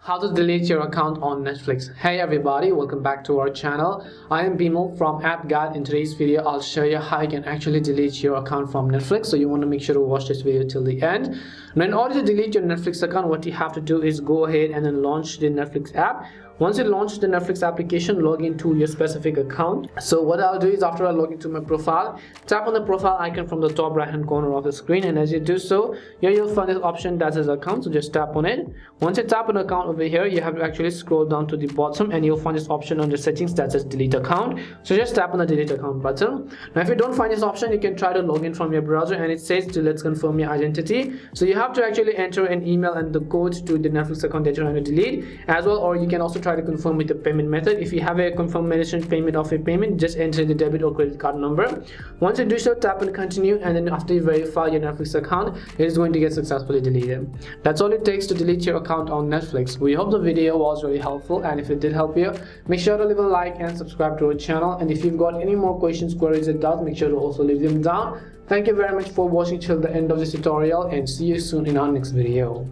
How to delete your account on Netflix. Hey everybody, welcome back to our channel. I am Bimal from AppGuide. In today's video, I'll show you how you can actually delete your account from Netflix. So you want to make sure to watch this video till the end. Now, in order to delete your Netflix account, what you have to do is go ahead and then launch the Netflix app. Once you launch the Netflix application, log into your specific account. So what I'll do is, after I log into my profile, tap on the profile icon from the top right hand corner of the screen, and as you do so, here you'll find this option that says account. So just tap on it. Once you tap on account over here, you have to actually scroll down to the bottom and you'll find this option under settings that says delete account. So just tap on the delete account button. Now if you don't find this option, you can try to log in from your browser, and it says to let's confirm your identity. So you have to actually enter an email and the code to the Netflix account that you're trying to delete as well, or you can also try to confirm with the payment method. If you have a confirmation payment of a payment, just enter the debit or credit card number. Once you do so, tap on continue, and then after you verify your Netflix account, it is going to get successfully deleted. That's all it takes to delete your account on Netflix. We hope the video was really helpful, and if it did help you, make sure to leave a like and subscribe to our channel. And if you've got any more questions, queries, or doubts, make sure to also leave them down. Thank you very much for watching till the end of this tutorial, and see you soon in our next video.